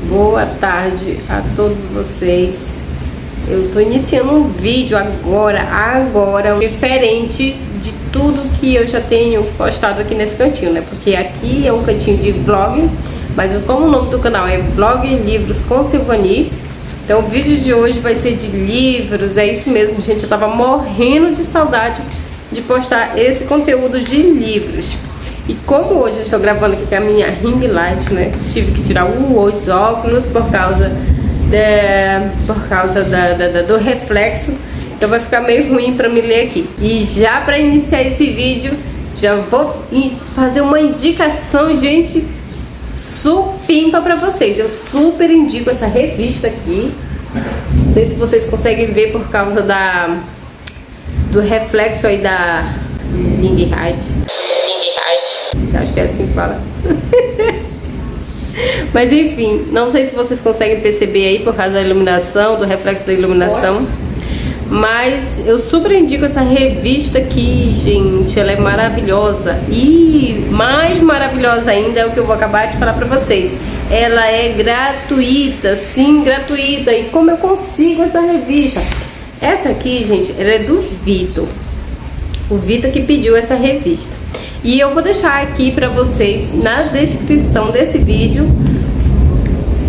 Boa tarde a todos vocês. Eu estou iniciando um vídeo agora, diferente de tudo que eu já tenho postado aqui nesse cantinho, né? Porque aqui é um cantinho de vlog, mas como o nome do canal é Vlog Livros com Silvani, então o vídeo de hoje vai ser de livros. É isso mesmo, gente. Eu tava morrendo de saudade de postar esse conteúdo de livros. E como hoje eu estou gravando aqui com a minha ring light, né? Tive que tirar os óculos por causa do reflexo. Então vai ficar meio ruim para me ler aqui. E já para iniciar esse vídeo, já vou fazer uma indicação, gente, supimpa para vocês. Eu super indico essa revista aqui. Não sei se vocês conseguem ver por causa do reflexo aí da ring light. Acho que é assim que fala. Mas enfim, não sei se vocês conseguem perceber aí por causa da iluminação, do reflexo da iluminação. Mas eu super indico essa revista aqui, gente. Ela é maravilhosa. E mais maravilhosa ainda é o que eu vou acabar de falar pra vocês. Ela é gratuita, sim, gratuita. E como eu consigo essa revista? Essa aqui, gente, ela é do Vitor. O Vitor que pediu essa revista. E eu vou deixar aqui pra vocês na descrição desse vídeo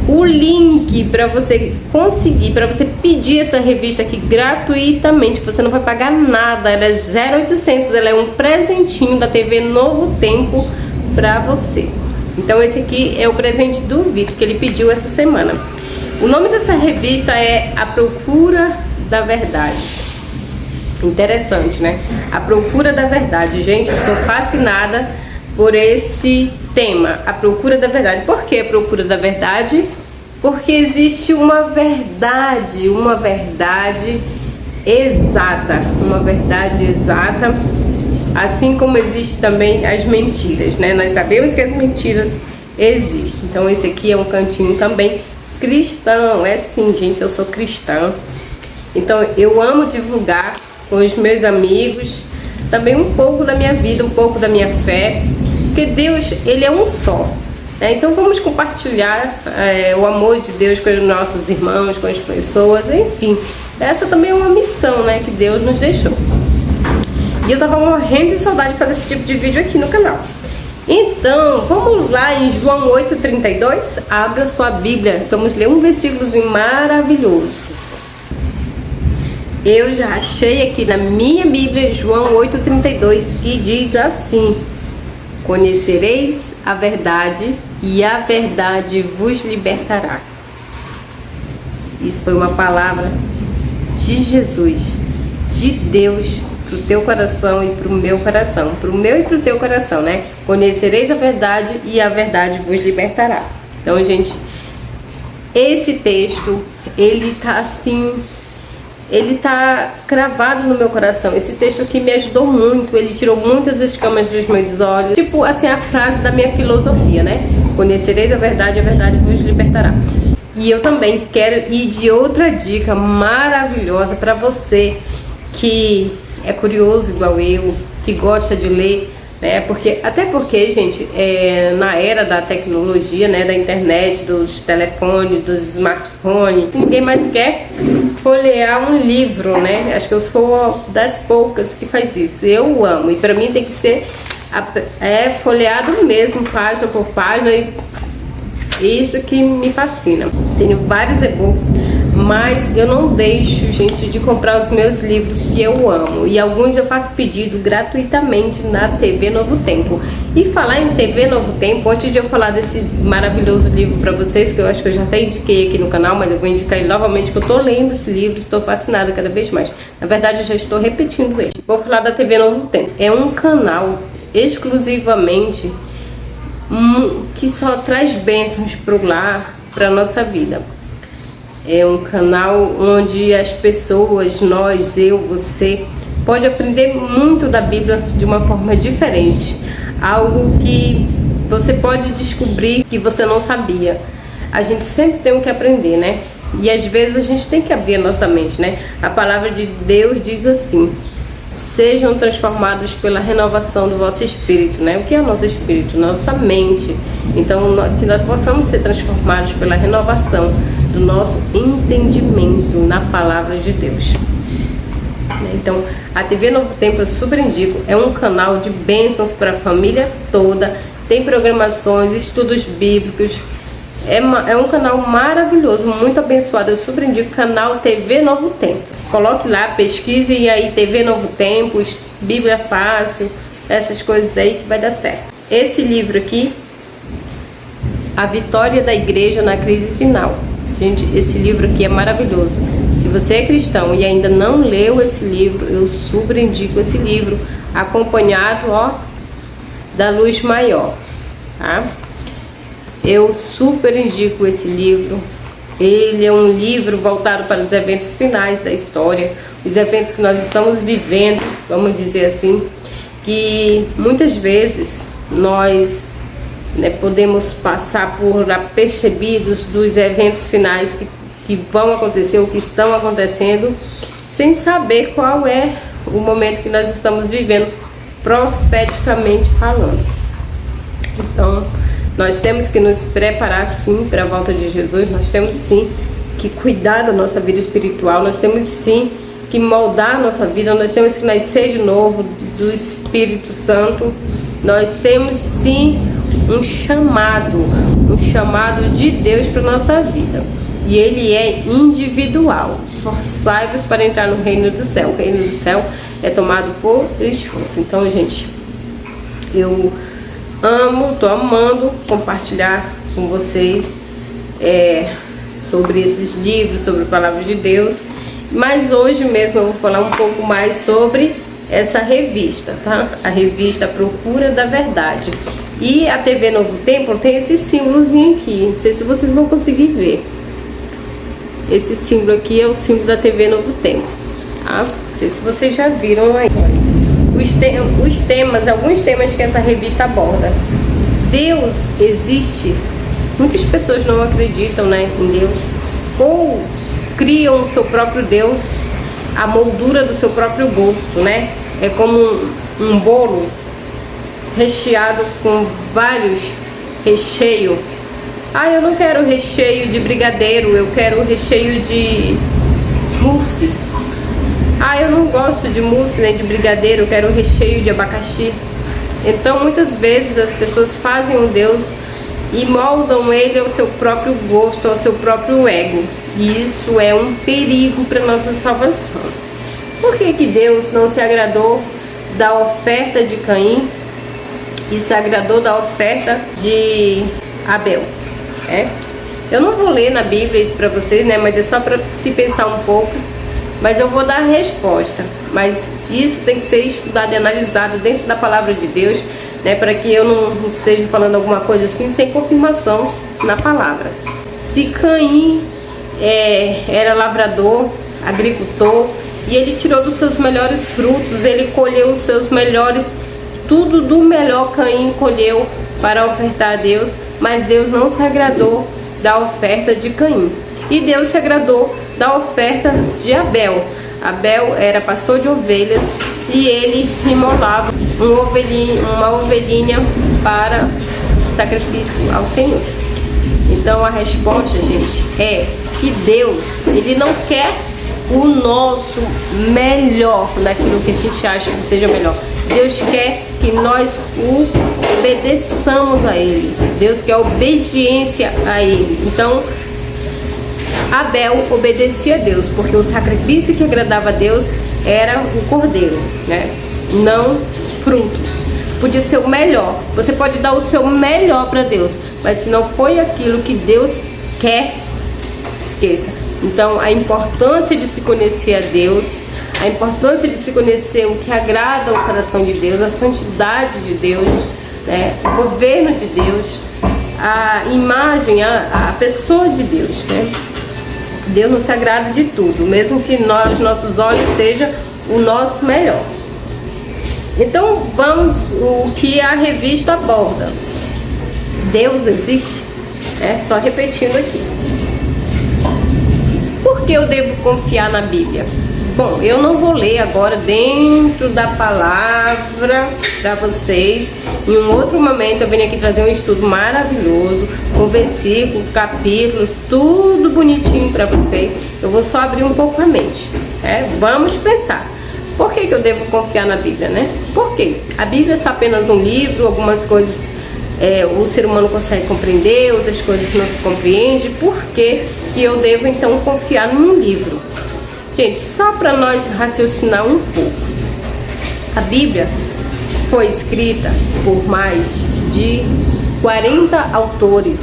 o link para você conseguir, para você pedir essa revista aqui gratuitamente. Você não vai pagar nada, ela é 0800, ela é um presentinho da TV Novo Tempo pra você. Então esse aqui é o presente do Vitor que ele pediu essa semana. O nome dessa revista é A Procura da Verdade. Interessante, né? A Procura da Verdade. Gente, eu sou fascinada por esse tema, a procura da verdade. Por que a procura da verdade? Porque existe uma verdade exata, assim como existe também as mentiras, né? Nós sabemos que as mentiras existem. Então esse aqui é um cantinho também cristão. É sim, gente, eu sou cristã. Então eu amo divulgar com os meus amigos também um pouco da minha vida, um pouco da minha fé, porque Deus, ele é um só, né? Então vamos compartilhar o amor de Deus com os nossos irmãos, com as pessoas, enfim. Essa também é uma missão, né, que Deus nos deixou. E eu tava morrendo de saudade de fazer esse tipo de vídeo aqui no canal. Então, vamos lá em João 8,32. Abra sua Bíblia, vamos ler um versículozinho maravilhoso. Eu já achei aqui na minha Bíblia João 8,32, que diz assim: conhecereis a verdade e a verdade vos libertará. Isso foi uma palavra de Jesus, de Deus, pro teu coração e pro meu coração, pro meu e pro teu coração, né? Conhecereis a verdade e a verdade vos libertará. Então, gente, esse texto, ele tá assim, ele tá cravado no meu coração. Esse texto aqui me ajudou muito. Ele tirou muitas escamas dos meus olhos. Tipo assim, a frase da minha filosofia, né? Conhecereis a verdade vos libertará. E eu também quero ir de outra dica maravilhosa para você que é curioso igual eu, que gosta de ler, né? Até porque, gente, na era da tecnologia, né, da internet, dos telefones, dos smartphones, ninguém mais quer folhear um livro, né? Acho que eu sou das poucas que faz isso. Eu amo, e para mim tem que ser folheado mesmo, página por página, e isso que me fascina. Tenho vários e-books, mas eu não deixo, gente, de comprar os meus livros que eu amo. E alguns eu faço pedido gratuitamente na TV Novo Tempo. E falar em TV Novo Tempo, antes de eu falar desse maravilhoso livro pra vocês, que eu acho que eu já até indiquei aqui no canal, mas eu vou indicar ele novamente, que eu tô lendo esse livro, estou fascinada cada vez mais. Na verdade, eu já estou repetindo ele. Vou falar da TV Novo Tempo. É um canal exclusivamente que só traz bênçãos pro lar, pra nossa vida. É um canal onde as pessoas, nós, eu, você, pode aprender muito da Bíblia de uma forma diferente. Algo que você pode descobrir que você não sabia. A gente sempre tem o que aprender, né? E às vezes a gente tem que abrir a nossa mente, né? A palavra de Deus diz assim: sejam transformados pela renovação do vosso espírito, né? O que é o nosso espírito? Nossa mente. Então, que nós possamos ser transformados pela renovação do nosso entendimento na palavra de Deus. Então, a TV Novo Tempo, eu super indico, é um canal de bênçãos para a família toda, tem programações, estudos bíblicos, é um canal maravilhoso, muito abençoado. Eu super indico o canal TV Novo Tempo. Coloque lá, pesquise aí TV Novo Tempo, Bíblia Fácil, essas coisas aí que vai dar certo. Esse livro aqui, A Vitória da Igreja na Crise Final. Gente, esse livro aqui é maravilhoso. Se você é cristão e ainda não leu esse livro, eu super indico esse livro, acompanhado, ó, da Luz Maior, tá? Eu super indico esse livro. Ele é um livro voltado para os eventos finais da história, os eventos que nós estamos vivendo, vamos dizer assim, que muitas vezes nós, né, podemos passar por apercebidos dos eventos finais que vão acontecer, ou que estão acontecendo, sem saber qual é o momento que nós estamos vivendo, profeticamente falando. Então, nós temos que nos preparar sim para a volta de Jesus, nós temos sim que cuidar da nossa vida espiritual, nós temos sim que moldar a nossa vida, nós temos que nascer de novo do Espírito Santo, nós temos sim um chamado de Deus para a nossa vida, e ele é individual. Esforçai-vos para entrar no reino do céu. O reino do céu é tomado por esforço. Então, gente, eu tô amando compartilhar com vocês sobre esses livros, sobre a palavra de Deus, mas hoje mesmo eu vou falar um pouco mais sobre essa revista, tá? A revista Procura da Verdade. E a TV Novo Tempo tem esse símbolozinho aqui, não sei se vocês vão conseguir ver. Esse símbolo aqui é o símbolo da TV Novo Tempo, tá? Não sei se vocês já viram aí. Alguns temas que essa revista aborda. Deus existe. Muitas pessoas não acreditam, né, em Deus, ou criam o seu próprio Deus, a moldura do seu próprio gosto, né? É como um bolo recheado com vários recheios. Eu não quero recheio de brigadeiro, eu quero recheio de mousse. Eu não gosto de mousse nem de brigadeiro, eu quero recheio de abacaxi. Então, muitas vezes as pessoas fazem um Deus e moldam ele ao seu próprio gosto, ao seu próprio ego. E isso é um perigo para a nossa salvação. Por que Deus não se agradou da oferta de Caim e se agradou da oferta de Abel? Eu não vou ler na Bíblia isso para vocês, né? Mas é só para se pensar um pouco. Mas eu vou dar a resposta. Mas isso tem que ser estudado e analisado dentro da palavra de Deus, né? Para que eu não esteja falando alguma coisa assim sem confirmação na palavra. Se Caim era lavrador, agricultor, e ele tirou dos seus melhores frutos, ele colheu os seus melhores, tudo do melhor Caim colheu para ofertar a Deus, mas Deus não se agradou da oferta de Caim. E Deus se agradou da oferta de Abel. Abel era pastor de ovelhas e ele imolava uma ovelhinha para sacrifício ao Senhor. Então a resposta, gente, é que Deus, ele não quer o nosso melhor, daquilo que a gente acha que seja melhor. Deus quer que nós o obedeçamos a Ele. Deus quer obediência a Ele. Então, Abel obedecia a Deus, porque o sacrifício que agradava a Deus era o cordeiro, né? Não frutos. Podia ser o melhor. Você pode dar o seu melhor para Deus, mas se não foi aquilo que Deus quer, esqueça. Então, a importância de se conhecer a Deus, a importância de se conhecer o que agrada ao coração de Deus, a santidade de Deus, né? O governo de Deus, a imagem, a pessoa de Deus, né? Deus não se agrada de tudo, mesmo que nossos olhos sejam o nosso melhor. Então, vamos o que a revista aborda. Deus existe? Só repetindo aqui. Por que eu devo confiar na Bíblia? Bom, eu não vou ler agora dentro da palavra para vocês. Em um outro momento eu venho aqui trazer um estudo maravilhoso, com versículos, capítulos, tudo bonitinho para vocês. Eu vou só abrir um pouco a mente. Vamos pensar. Por que eu devo confiar na Bíblia, né? Por quê? A Bíblia é só apenas um livro, algumas coisas o ser humano consegue compreender, outras coisas não se compreende. Por que eu devo então confiar num livro? Gente, só para nós raciocinar um pouco. A Bíblia foi escrita por mais de 40 autores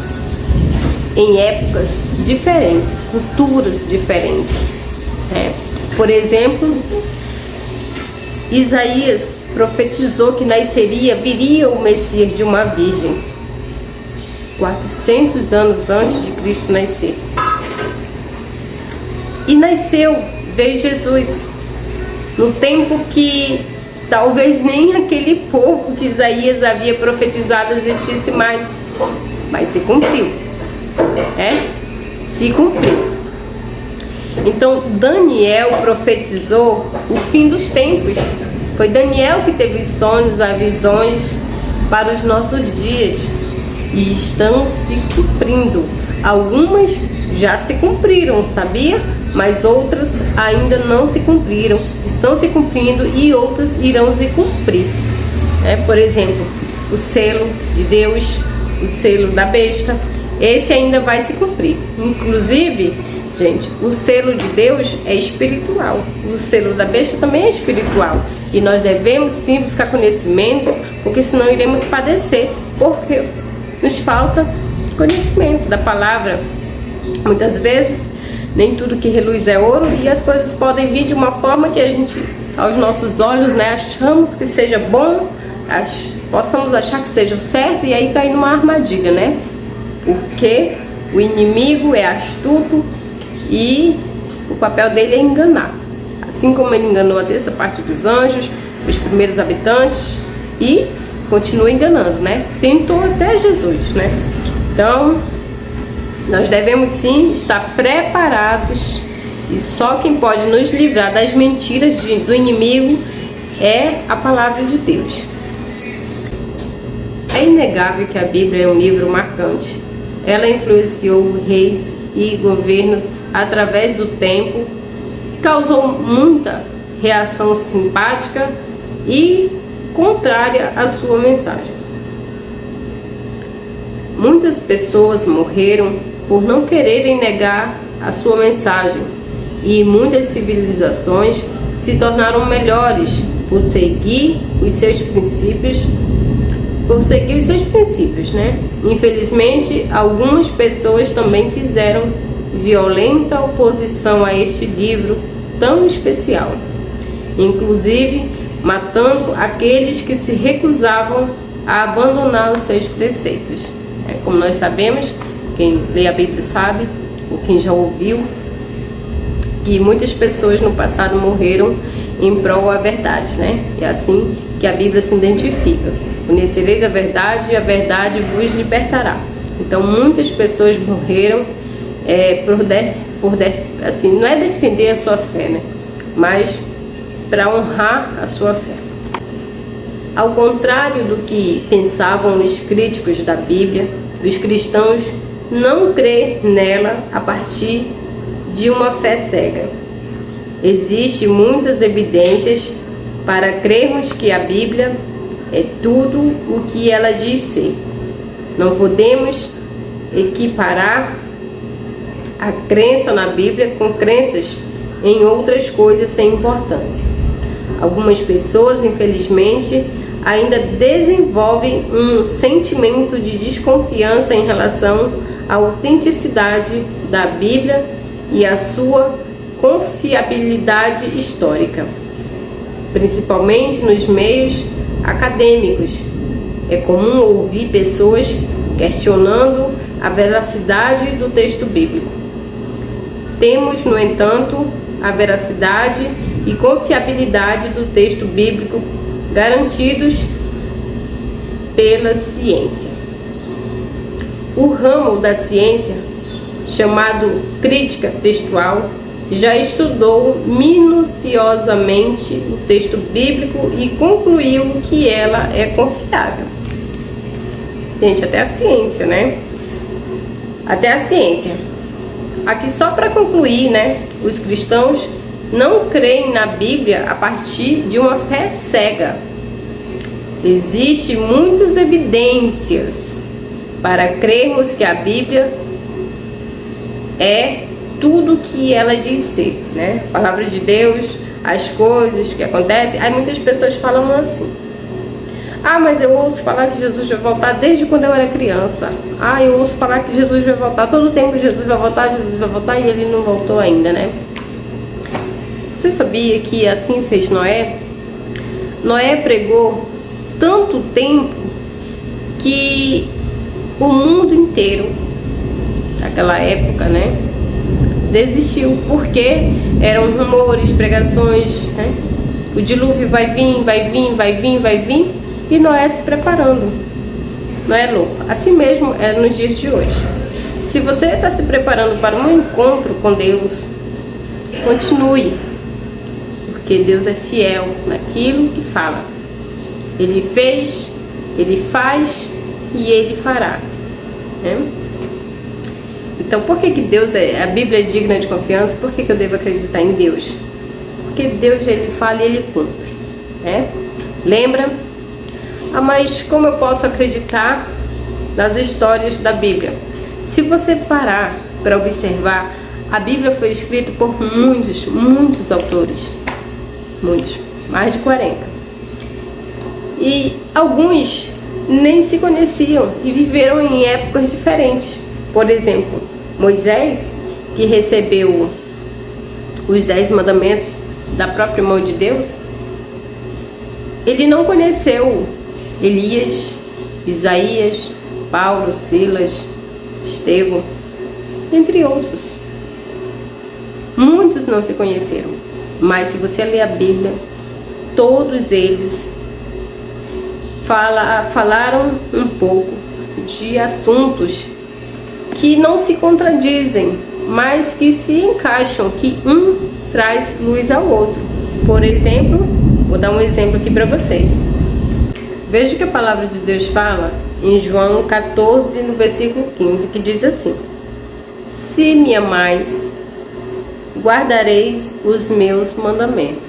em épocas diferentes, culturas diferentes. Por exemplo, Isaías profetizou que viria o Messias de uma virgem, 400 anos antes de Cristo nascer. E veio Jesus, no tempo que talvez nem aquele povo que Isaías havia profetizado existisse mais, mas se cumpriu, se cumpriu. Então Daniel profetizou o fim dos tempos. Foi Daniel que teve os sonhos, as visões para os nossos dias, e estão se cumprindo. Algumas já se cumpriram, sabia? Mas outras ainda não se cumpriram, estão se cumprindo, e outras irão se cumprir. Por exemplo, o selo de Deus, o selo da besta, esse ainda vai se cumprir. Inclusive, gente, o selo de Deus é espiritual, o selo da besta também é espiritual, e nós devemos sim buscar conhecimento, porque senão iremos padecer, porque nos falta conhecimento da palavra. Muitas vezes nem tudo que reluz é ouro, e as coisas podem vir de uma forma que a gente, aos nossos olhos, achamos que seja bom, possamos achar que seja certo, e aí cair numa armadilha, porque o inimigo é astuto e o papel dele é enganar, assim como ele enganou a terça parte dos anjos, os primeiros habitantes, e continua enganando, tentou até Jesus, Então nós devemos sim estar preparados, e só quem pode nos livrar das mentiras do inimigo é a palavra de Deus. É inegável que a Bíblia é um livro marcante. Ela influenciou reis e governos através do tempo, causou muita reação simpática e contrária à sua mensagem. Muitas pessoas morreram por não quererem negar a sua mensagem, e muitas civilizações se tornaram melhores por seguir os seus princípios, Infelizmente, algumas pessoas também fizeram violenta oposição a este livro tão especial, inclusive matando aqueles que se recusavam a abandonar os seus preceitos. Como nós sabemos, quem lê a Bíblia sabe, ou quem já ouviu, que muitas pessoas no passado morreram em prol da verdade, É assim que a Bíblia se identifica: conhecereis a verdade, e a verdade vos libertará. Então muitas pessoas morreram assim, não é defender a sua fé, mas para honrar a sua fé. Ao contrário do que pensavam os críticos da Bíblia, os cristãos não crê nela a partir de uma fé cega. Existem muitas evidências para crermos que a Bíblia é tudo o que ela diz ser. Não podemos equiparar a crença na Bíblia com crenças em outras coisas sem importância. Algumas pessoas, infelizmente, ainda desenvolvem um sentimento de desconfiança em relação à autenticidade da Bíblia e à sua confiabilidade histórica, principalmente nos meios acadêmicos. É comum ouvir pessoas questionando a veracidade do texto bíblico. Temos, no entanto, a veracidade e confiabilidade do texto bíblico garantidos pela ciência. O ramo da ciência, chamado crítica textual, já estudou minuciosamente o texto bíblico e concluiu que ela é confiável. Gente, até a ciência, né? Até a ciência. Aqui só para concluir, né? Os cristãos não creem na Bíblia a partir de uma fé cega. Existem muitas evidências para crermos que a Bíblia é tudo que ela diz ser, né? A palavra de Deus, as coisas que acontecem. Aí muitas pessoas falam assim: ah, mas eu ouço falar que Jesus vai voltar desde quando eu era criança. Ah, eu ouço falar que Jesus vai voltar todo tempo, Jesus vai voltar e ele não voltou ainda, né? Você sabia que assim fez Noé? Noé pregou tanto tempo que o mundo inteiro, naquela época, né, desistiu, porque eram rumores, pregações, né? O dilúvio vai vir, e Noé se preparando. Não é louco? Assim mesmo é nos dias de hoje. Se você está se preparando para um encontro com Deus, continue, porque Deus é fiel naquilo que fala. Ele fez, Ele faz e Ele fará, né? Então, por que Deus a Bíblia é digna de confiança? Por que eu devo acreditar em Deus? Porque Deus, Ele fala e Ele cumpre, né? Lembra? Ah, mas como eu posso acreditar nas histórias da Bíblia? Se você parar para observar, a Bíblia foi escrita por muitos autores. Muitos, mais de 40. E alguns nem se conheciam e viveram em épocas diferentes. Por exemplo, Moisés, que recebeu os 10 mandamentos da própria mão de Deus, ele não conheceu Elias, Isaías, Paulo, Silas, Estevão, entre outros. Muitos não se conheceram, mas se você ler a Bíblia, todos eles falaram um pouco de assuntos que não se contradizem, mas que se encaixam, que um traz luz ao outro. Por exemplo, vou dar um exemplo aqui para vocês. Veja que a palavra de Deus fala em João 14, no versículo 15, que diz assim: se me amais, guardareis os meus mandamentos.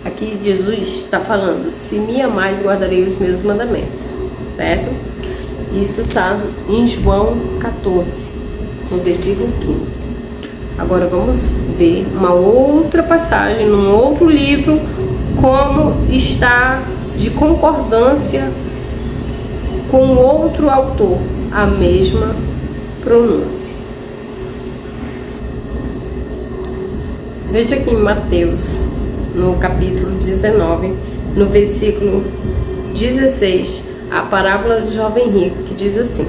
Aqui Jesus está falando: se me amais, guardarei os meus mandamentos, certo? Isso está em João 14, no versículo 15. Agora vamos ver uma outra passagem, num outro livro, como está de concordância com outro autor, a mesma pronúncia. Veja aqui em Mateus, no capítulo 19, no versículo 16, a parábola do jovem rico, que diz assim: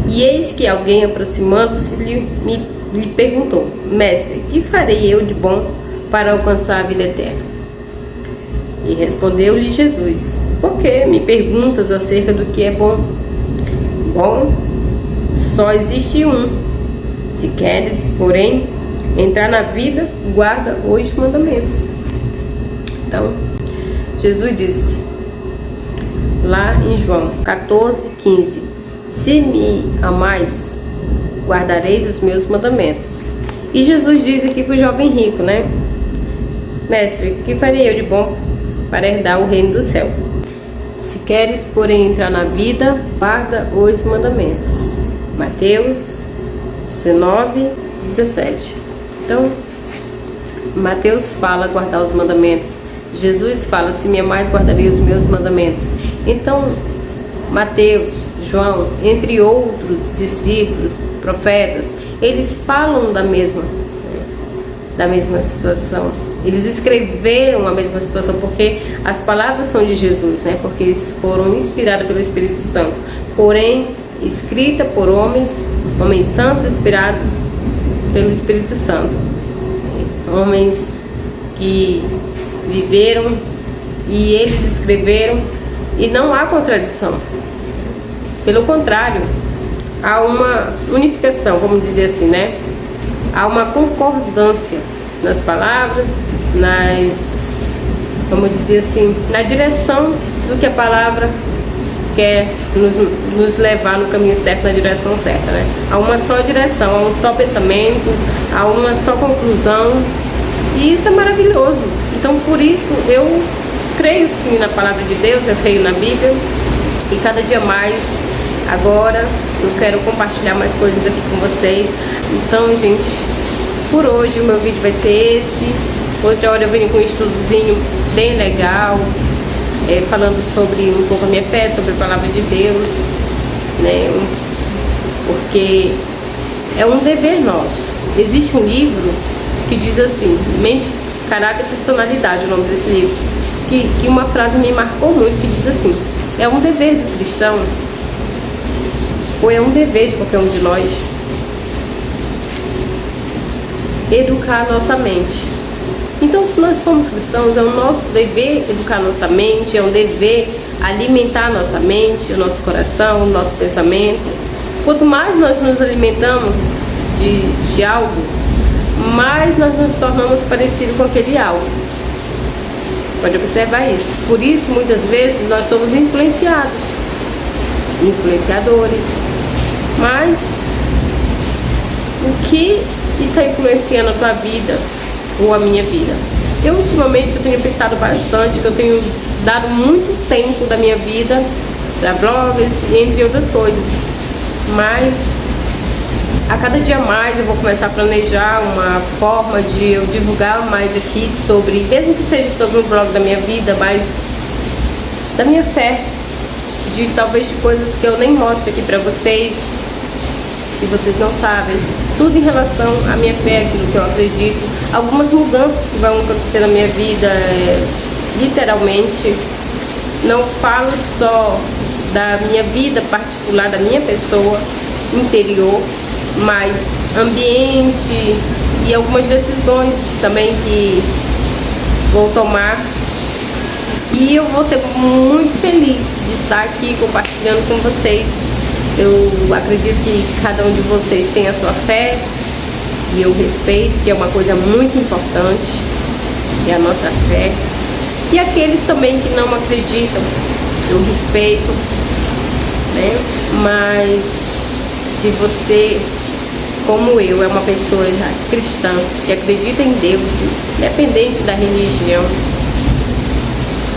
e eis que alguém, aproximando-se, lhe perguntou: mestre, que farei eu de bom para alcançar a vida eterna? E respondeu-lhe Jesus: por que me perguntas acerca do que é bom? Bom, só existe um. Se queres, porém, entrar na vida, guarda os mandamentos. Então, Jesus disse lá em João 14, 15: se me amais, guardareis os meus mandamentos. E Jesus diz aqui para o jovem rico, né? Mestre, que farei eu de bom para herdar o reino do céu? Se queres, porém, entrar na vida, guarda os mandamentos. Mateus 19, 17. Então, Mateus fala guardar os mandamentos. Jesus fala: se me amais, guardarei os meus mandamentos. Então, Mateus, João, entre outros discípulos, profetas, eles falam da mesma situação. Eles escreveram a mesma situação, porque as palavras são de Jesus, né? Porque eles foram inspirados pelo Espírito Santo. Porém, escrita por homens santos, inspirados pelo Espírito Santo. Homens que viveram e eles escreveram, e não há contradição. Pelo contrário, há uma unificação, vamos dizer assim, né? há uma concordância nas palavras, vamos dizer assim, na direção do que a palavra quer nos levar no caminho certo, na direção certa, né? Há uma só direção, há um só pensamento, há uma só conclusão, e isso é maravilhoso. Então, por isso, eu creio sim na palavra de Deus, eu creio na Bíblia, e cada dia mais, agora, eu quero compartilhar mais coisas aqui com vocês. Então, gente, por hoje o meu vídeo vai ser esse. Outra hora eu venho com um estudozinho bem legal, falando sobre um pouco a minha fé, sobre a palavra de Deus, né? Porque é um dever nosso. Existe um livro que diz assim, Mente, Caráter e Personalidade, o nome desse livro, que uma frase me marcou muito, que diz assim: é um dever do cristão, ou é um dever de qualquer um de nós, educar a nossa mente. Então, se nós somos cristãos, é o nosso dever educar nossa mente, é um dever alimentar nossa mente, o nosso coração, o nosso pensamento. Quanto mais nós nos alimentamos de algo, mais nós nos tornamos parecidos com aquele algo. Pode observar isso. Por isso, muitas vezes, nós somos influenciadores. Mas, o que está influenciando a tua vida ou a minha vida? Ultimamente eu tenho pensado bastante, que eu tenho dado muito tempo da minha vida para blogs e entre outras coisas, mas a cada dia mais eu vou começar a planejar uma forma de eu divulgar mais aqui sobre, mesmo que seja sobre um blog da minha vida, mas da minha fé, de talvez de coisas que eu nem mostro aqui para vocês, que vocês não sabem, tudo em relação à minha fé, aquilo que eu acredito, algumas mudanças que vão acontecer na minha vida, literalmente. Não falo só da minha vida particular, da minha pessoa interior, mas ambiente e algumas decisões também que vou tomar. E eu vou ser muito feliz de estar aqui compartilhando com vocês. Eu acredito que cada um de vocês tem a sua fé, e eu respeito, que é uma coisa muito importante, é a nossa fé. E aqueles também que não acreditam, eu respeito, né? Mas se você, como eu, é uma pessoa cristã, que acredita em Deus, independente da religião,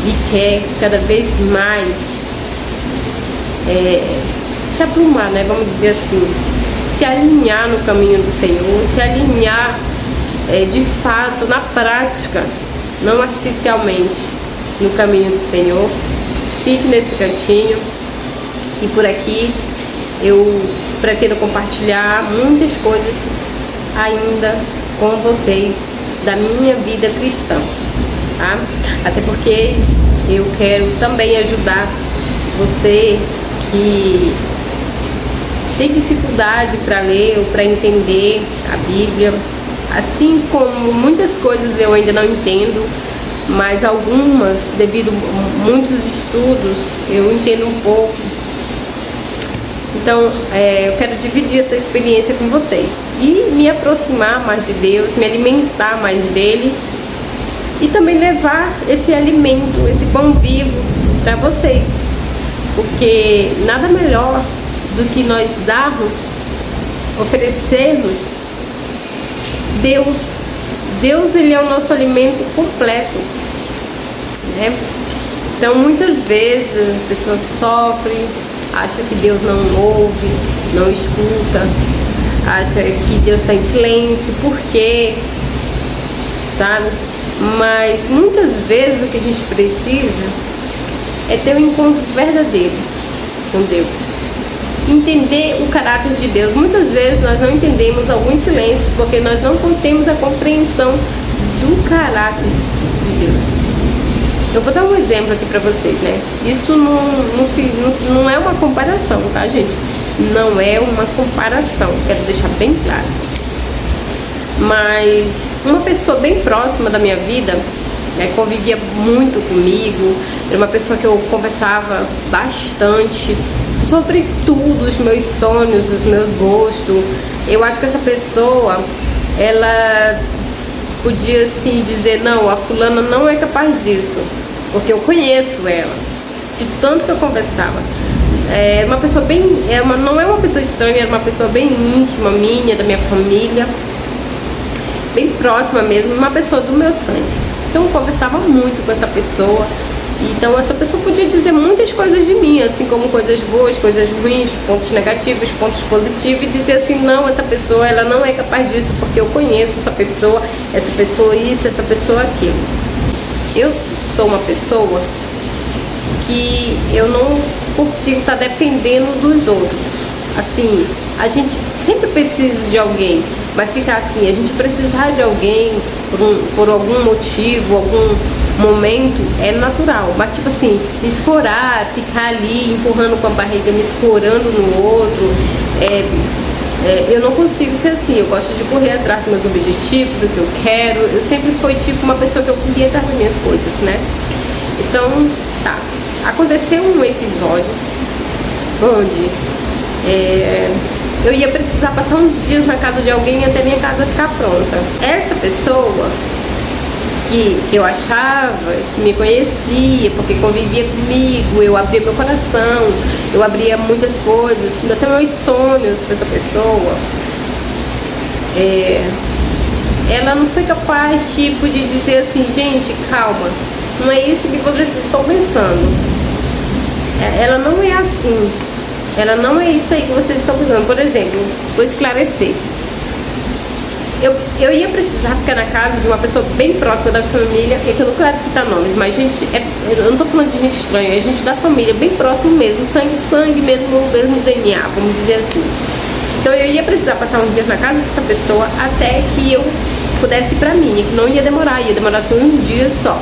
e quer cada vez mais se aprumar, né? Vamos dizer assim, se alinhar no caminho do Senhor, se alinhar de fato, na prática, não artificialmente, no caminho do Senhor. Fique nesse cantinho, e por aqui eu pretendo compartilhar muitas coisas ainda com vocês da minha vida cristã, tá? Até porque eu quero também ajudar você que tem dificuldade para ler ou para entender a Bíblia, assim como muitas coisas eu ainda não entendo, mas algumas, devido a muitos estudos, eu entendo um pouco. Então, eu quero dividir essa experiência com vocês e me aproximar mais de Deus, me alimentar mais dele, e também levar esse alimento, esse pão vivo para vocês, porque nada melhor do que nós darmos, oferecermos Deus. Deus, ele é o nosso alimento completo, né? Então, muitas vezes as pessoas sofrem, acham que Deus não ouve, não escuta, acha que Deus está em silêncio, por quê? Sabe? Mas muitas vezes o que a gente precisa é ter um encontro verdadeiro com Deus, entender o caráter de Deus. Muitas vezes nós não entendemos alguns silêncios porque nós não temos a compreensão do caráter de Deus. Eu vou dar um exemplo aqui pra vocês, né? Isso não é uma comparação, tá, gente? Não é uma comparação, quero deixar bem claro. Mas uma pessoa bem próxima da minha vida, né, convivia muito comigo, era uma pessoa que eu conversava bastante sobre tudo, os meus sonhos, os meus gostos. Eu acho que essa pessoa ela podia assim dizer, não, a fulana não é capaz disso, porque eu conheço ela, de tanto que eu conversava. É uma pessoa bem, não é uma pessoa estranha, era uma pessoa bem íntima minha, da minha família, bem próxima mesmo, uma pessoa do meu sangue. Então eu conversava muito com essa pessoa. Então essa pessoa podia dizer muitas coisas de mim, assim como coisas boas, coisas ruins, pontos negativos, pontos positivos, e dizer assim, não, essa pessoa ela não é capaz disso, porque eu conheço essa pessoa isso, essa pessoa aquilo. Eu sou uma pessoa que eu não consigo estar dependendo dos outros. Assim, a gente sempre precisa de alguém, mas ficar assim, a gente precisar de alguém por algum motivo, algum momento, é natural, mas tipo assim, escorar, ficar ali empurrando com a barriga, me escorando no outro, eu não consigo ser assim. Eu gosto de correr atrás dos meus objetivos, do que eu quero. Eu sempre fui tipo uma pessoa que eu corria atrás das minhas coisas, né? Então, tá, aconteceu um episódio onde eu ia precisar passar uns dias na casa de alguém até minha casa ficar pronta. Essa pessoa que eu achava que me conhecia, porque convivia comigo, eu abria meu coração, eu abria muitas coisas, até meus sonhos para essa pessoa, ela não foi capaz, tipo, de dizer assim, gente, calma, não é isso que vocês estão pensando, ela não é assim, ela não é isso aí que vocês estão pensando. Por exemplo, vou esclarecer. Eu ia precisar ficar na casa de uma pessoa bem próxima da família, que eu não quero citar nomes, mas gente, eu não tô falando de gente estranha, é gente da família, bem próximo mesmo, sangue mesmo DNA, vamos dizer assim. Então eu ia precisar passar uns dias na casa dessa pessoa até que eu pudesse ir pra minha, que não ia demorar só um dia só.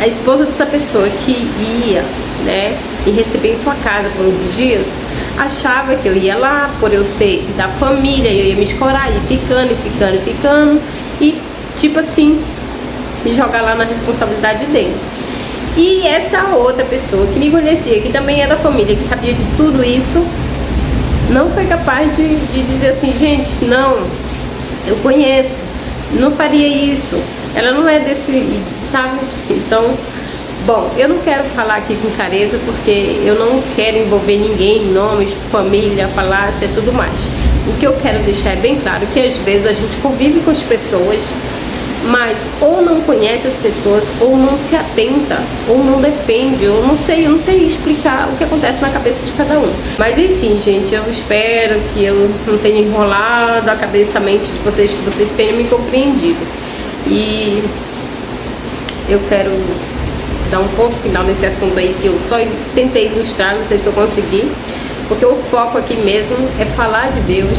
A esposa dessa pessoa que ia, né, e receber em sua casa por uns dias, achava que eu ia lá, por eu ser da família, eu ia me escorar, e ficando, e tipo assim, me jogar lá na responsabilidade deles. E essa outra pessoa que me conhecia, que também era da família, que sabia de tudo isso, não foi capaz de dizer assim, gente, não, eu conheço, não faria isso, ela não é desse, sabe? Então, bom, eu não quero falar aqui com clareza, porque eu não quero envolver ninguém, nomes, família, falácia e tudo mais. O que eu quero deixar é bem claro que às vezes a gente convive com as pessoas, mas ou não conhece as pessoas, ou não se atenta, ou não defende, eu não sei explicar o que acontece na cabeça de cada um. Mas enfim, gente, eu espero que eu não tenha enrolado a cabeça, a mente de vocês, que vocês tenham me compreendido. E eu quero dar um ponto final nesse assunto aí, que eu só tentei ilustrar, não sei se eu consegui, porque o foco aqui mesmo é falar de Deus,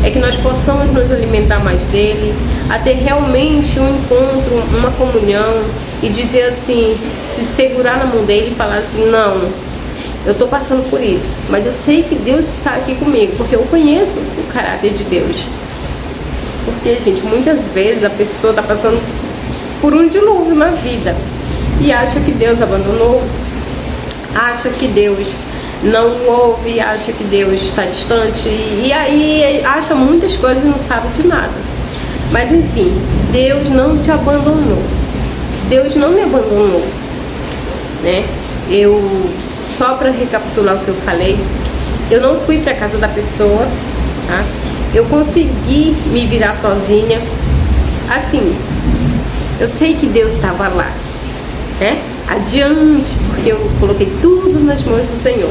é que nós possamos nos alimentar mais dele, a ter realmente um encontro, uma comunhão, e dizer assim, se segurar na mão dele e falar assim, não, eu tô passando por isso, mas eu sei que Deus está aqui comigo, porque eu conheço o caráter de Deus. Porque, gente, muitas vezes a pessoa tá passando por um dilúvio na vida e acha que Deus abandonou, acha que Deus não ouve, acha que Deus está distante, e aí acha muitas coisas e não sabe de nada. Mas enfim, Deus não te abandonou, Deus não me abandonou, né? Só para recapitular o que eu falei, eu não fui para casa da pessoa, tá? Eu consegui me virar sozinha. Assim, eu sei que Deus estava lá, né? Adiante, porque eu coloquei tudo nas mãos do Senhor.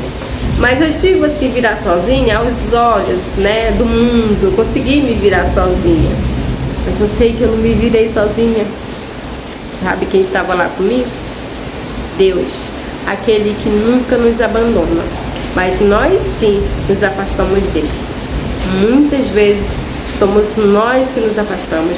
Mas eu digo assim, virar sozinha aos olhos, né, do mundo. Eu consegui me virar sozinha, mas eu sei que eu não me virei sozinha. Sabe quem estava lá comigo? Deus, aquele que nunca nos abandona. Mas nós sim nos afastamos dele. Muitas vezes somos nós que nos afastamos.